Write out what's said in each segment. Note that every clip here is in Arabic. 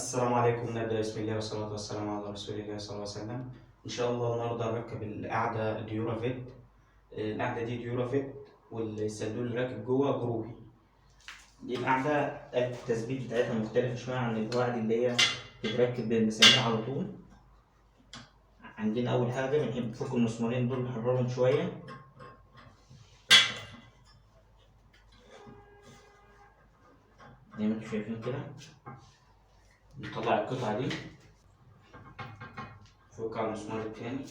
السلام عليكم. نبدأ بسم الله والصلاة والسلام على رسول الله صلى الله عليه وسلم. إن شاء الله النهاردة هنركب القعدة ديورافيت. القعدة دي ديورافيت والسندول اللي راكب جوه جروبي. دي القعدة التثبيت بتاعتها مختلفة شوية عن القواعد اللي هي بتركب بالمسامير على طول. عندنا أول حاجة بنحب نفك المسمارين دول نحررهم شوية زي ما انتم شايفين كده. نطلع القطعة دي فوق على المسمار التاني،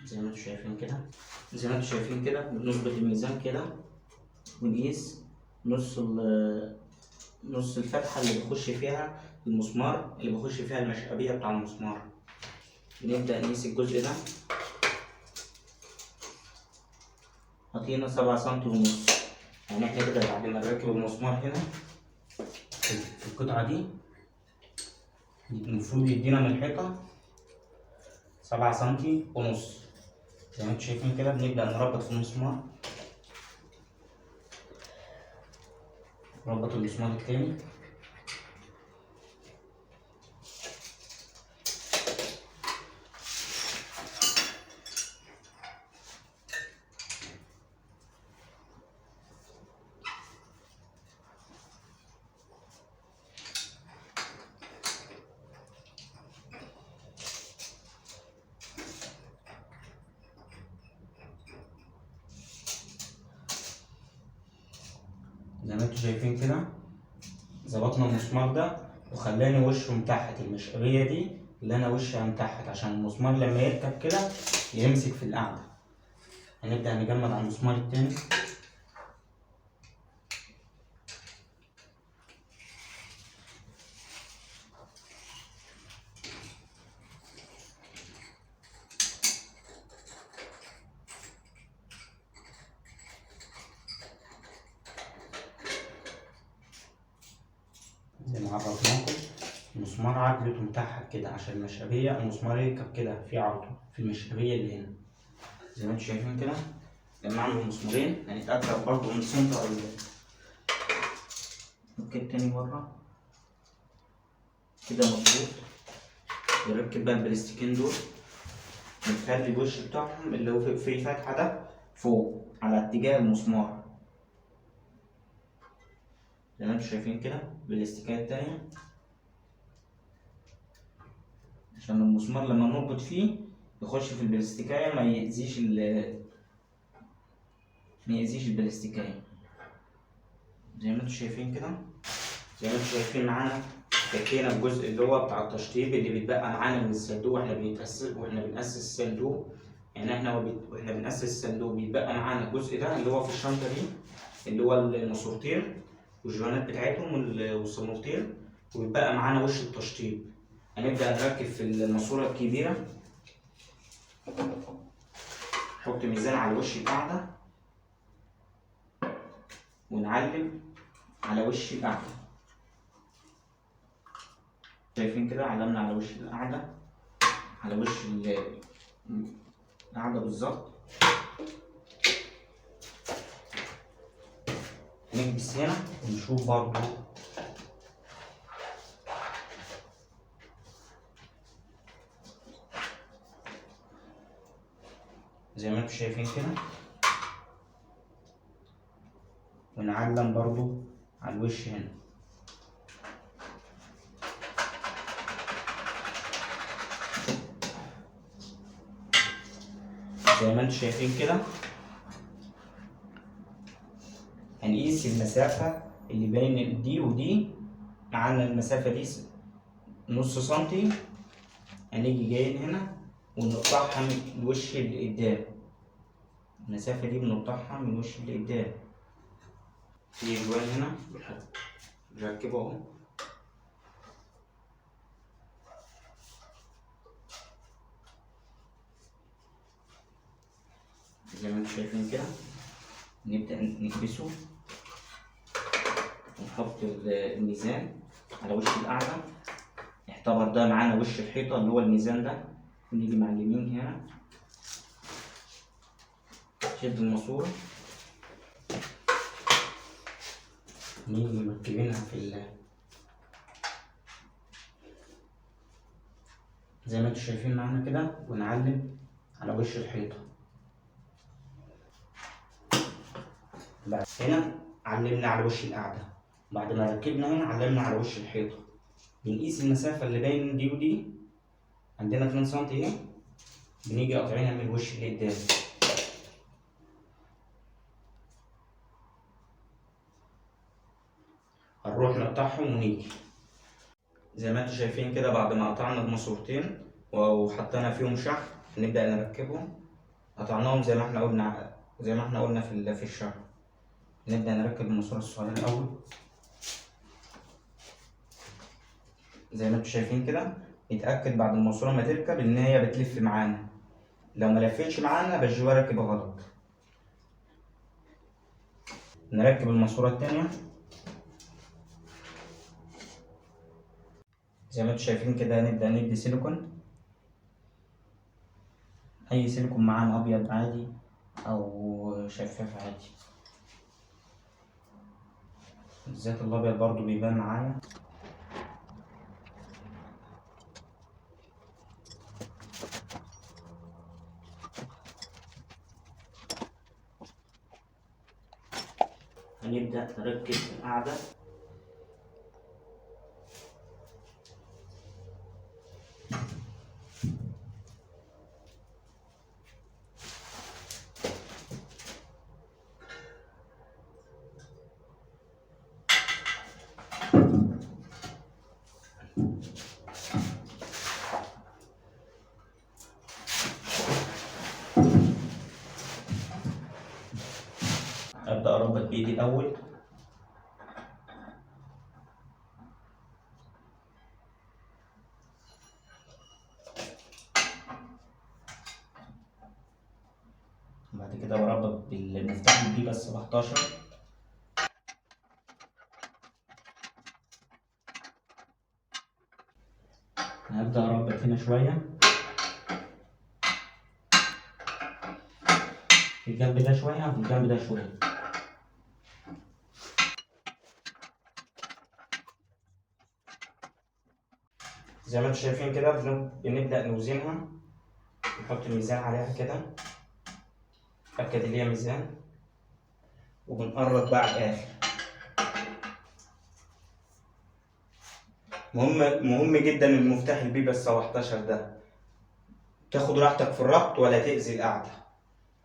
زي ما انتم شايفين كده. بنظبط الميزان كده ونقيس نص الفتحة اللي بيخش فيها المسمار، اللي بيخش فيها المشقبية بتاع المسمار. بنبدأ نقيس الجزء ده، حاطينه 7 سنتي ونص. يعني احنا كده بعد ما نركب المسمار هنا في القطعة دي المفروض يدينا من الحيطة 7 سنتي ونص زي ما انتم شايفين كده. بنبدأ نربط في المسمار، نربط المسمار التاني، زي ما انتم شايفين كده. ظبطنا المسمار ده وخلاني وشه متحت، المشقبية دي اللي انا وشها متحت عشان المسمار لما يركب كده يمسك في القعدة. هنبدأ نجمد على المسمار التاني، زي ما عرفناكم. المسمار عدلته متحت كده عشان المشقبية المسمار يركب كده في عرضه في المشقبية اللي هنا زي ما انتم شايفين كده. جمعنا المسمارين، هنتأكد برضه من سنتر ممكن تاني مرة كده مظبوط. نركب بقى البلاستيكين دول، نخلي الوش بتاعهم اللي هو في الفتحة ده فوق على اتجاه المسمار زي ما انتم شايفين كده. بالاستيكاية التانية عشان المسمار لما نربط فيه يخش في البلاستيكاية ما يأذيش البلاستيكاية زي ما انتم شايفين كده. زي ما انتم شايفين معانا فكينا الجزء اللي هو بتاع التشطيب اللي بيتبقى معانا من الصندوق واحنا بنأسس الصندوق. يعني احنا واحنا بنأسس الصندوق بيتبقى معانا الجزء ده اللي هو في الشنطة دي اللي هو الماسورتير والجوانات بتاعتهم والصنورتير، وبيتبقى معانا وش التشطيب. هنبدأ نركب في الماسورة الكبيرة، نحط ميزان على وش القاعدة ونعلم على وش القاعدة. شايفين كده علمنا على وش القاعدة، على وش القاعدة بالظبط. نكبس هنا ونشوف برضو زي ما انتم شايفين كده، ونعلم برضو على الوش هنا زي ما انتم شايفين كده. هنقيس المسافة اللي بين دي ودي، معانا المسافة دي نص سنتي. هنيجي جايين هنا ونقطعها من الوش اللي قدام. المسافة دي بنقطعها من الوش اللي قدام. في جوان هنا بنركبه اهو زي ما انتم شايفين كده. نبدأ نكبسه ونحط الميزان على وش القاعدة. يعتبر ده معانا وش الحيطة اللي هو الميزان ده. نيجي مع اليمين هنا شد الماسورة، نيجي مركبينها زي ما انتوا شايفين معانا كده، ونعلم على وش الحيطة. بعد هنا علمنا على وش القاعدة، بعد ما ركبنا هنا علمنا على وش الحيطة. بنقيس المسافة اللي بين دي ودي، عندنا 2 سم اهي، بنيجي قاطعينها من الوش اللي قدام. هنروح نقطعهم ونيجي زي ما انتوا شايفين كده. بعد ما قطعنا الماسورتين وحطينا فيهم شحم، نبدأ نركبهم. قطعناهم زي ما احنا قلنا في الشرح. نبدأ نركب الماسورة الصغيرة الأول زي ما انتوا شايفين كده. نتأكد بعد الماسورة ما تركب إن هي بتلف معانا، لو ما لفتش معانا بجوا راكب غلط. نركب الماسورة التانية زي ما انتوا شايفين كده. نبدأ ندي سيليكون، أي سيليكون معانا، أبيض عادي أو شفاف عادي. بالذات الأبيض برضو بيبان معايا. هنبدأ نركب القاعدة. أبدأ أربط بإيدي الأول، بعد كده بربط بالمفتاح البي بس 17. هبدأ أربط هنا شوية، في الجنب ده شوية وفي الجنب ده شوية. زي ما انتوا شايفين كده بنبدأ نوزنها، نحط ميزان عليها كده، نتأكد إن هي ميزان، وبنقرب بقى على الآخر. مهم جدا المفتاح البي بس 17 ده، تاخد راحتك في الربط ولا تأذي القاعدة.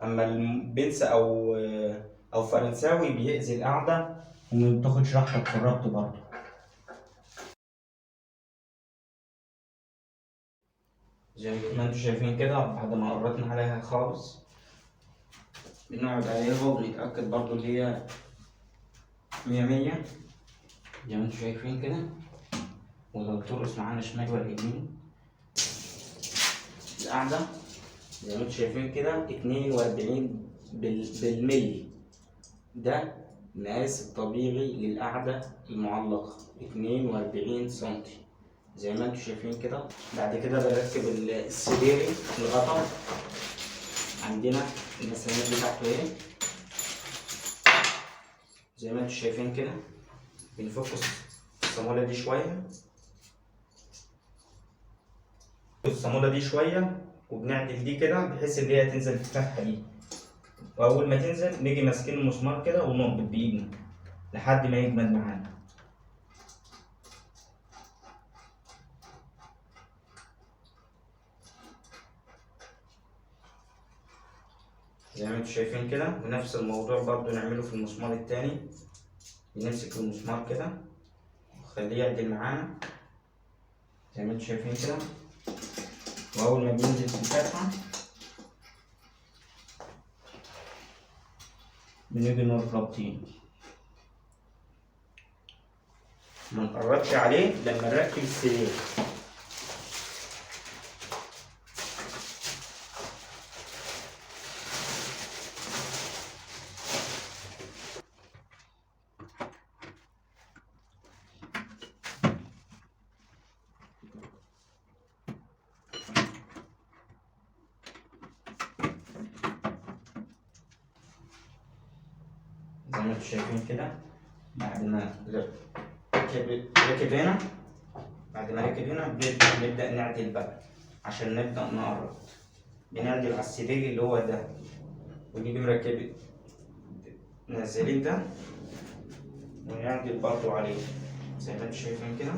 أما البنس أو فرنساوي بيأذي القاعدة وما بتاخدش راحتك في الربط برضه. زي ما انتوا شايفين كده، بعد ما قربنا عليها خالص بنقعد عليها وبنتأكد برضه اللي هي 100 زي ما انتوا شايفين كده. ولو ترقص معانا شمال ولا يمين القاعدة زي ما انتوا شايفين كده 42 بالملي، ده المقاس الطبيعي للقاعدة المعلقة 42 سنتي زي ما انتوا شايفين كده. بعد كده بركب السديري الغطا، عندنا المسامير بتاعته اهي زي ما انتوا شايفين كده. بنفك الصامولة دي شوية، الصامولة دي شوية، وبنعدل دي كده بحيث ان هي تنزل في الفتحة دي. واول ما تنزل نيجي ماسكين المسمار كده ونربط بايدنا لحد ما يجمد معانا. زي ما انتوا شايفين كده. ونفس الموضوع برضو نعمله في المسمار التاني. بنمسك المسمار كده ونخليه يعدل معانا زي ما انتوا شايفين كده. واول ما بينزل في الفتحة بنيجي نروح رابطين، ما نقربش عليه لما نركب السرير. زي ما انتوا شايفين كده. بعد ما ركب هنا، بعد ما ركب هنا بنبدأ نعدل بقى عشان نبدأ نقرب. بنعدل على السرير اللي هو ده، ونيجي مركب منزلين ده ونعدل برضو عليه زي ما انتوا شايفين كده.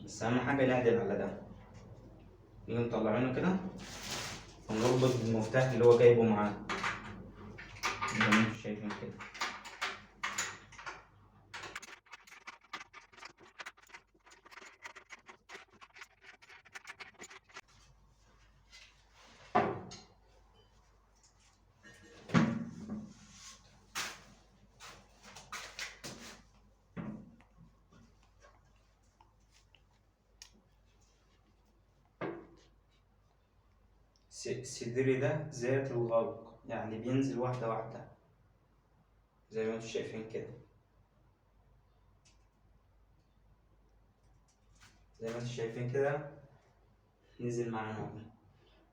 بس أهم حاجة نعدل على ده. نيجي مطلعينه كده ونربط بالمفتاح اللي هو جايبه معاه زي ما انتوا شايفين كده. السدري ده ذات الغلق، يعني بينزل واحدة واحدة زي ما انتوا شايفين كده. زي ما انتوا شايفين كده نزل معانا.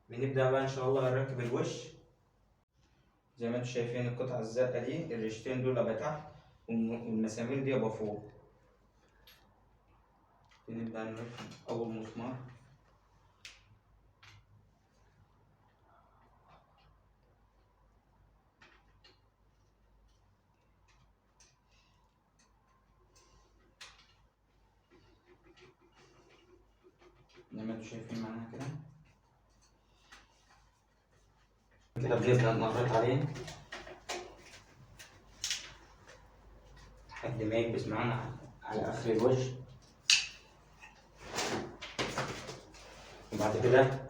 بنبدأ بقى إن شاء الله نركب الوش. زي ما انتوا شايفين القطعة الزرقاء دي، الريشتين دول أبقى تحت والمسامير دي أبقى فوق. بنبدأ نركب أول مسمار. زي ما انتوا شايفين معانا كده بنبدأ نضغط عليه لحد ما يكبس معانا على آخر الوش. وبعد كده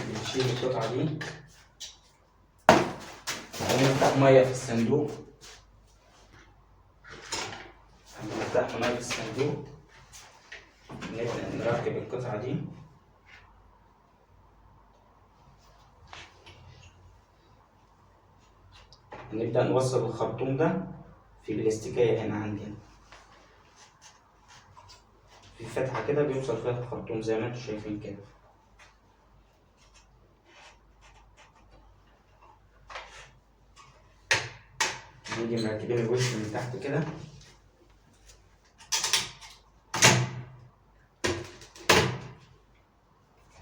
بنشيل القطعة دي ونفتح مية في الصندوق. نفتح مية في الصندوق نبدأ نركب القطعة دي. نبدأ نوصل الخرطوم ده في بلاستيكية هنا عندنا، في فتحة كده بيوصل فيها الخرطوم زي ما انتوا شايفين كده. نيجي مركبين الوش من تحت كده.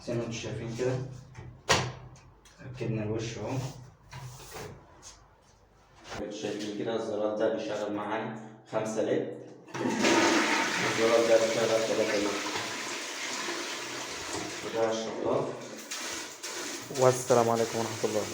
زي ما انتوا شايفين كده ركبنا الوش اهو. شايفين كده الزرار ده بيشغل معانا 5 ليد، الزرار ده بيشغل 3 ليد، وده الشطاف. والسلام عليكم ورحمة الله.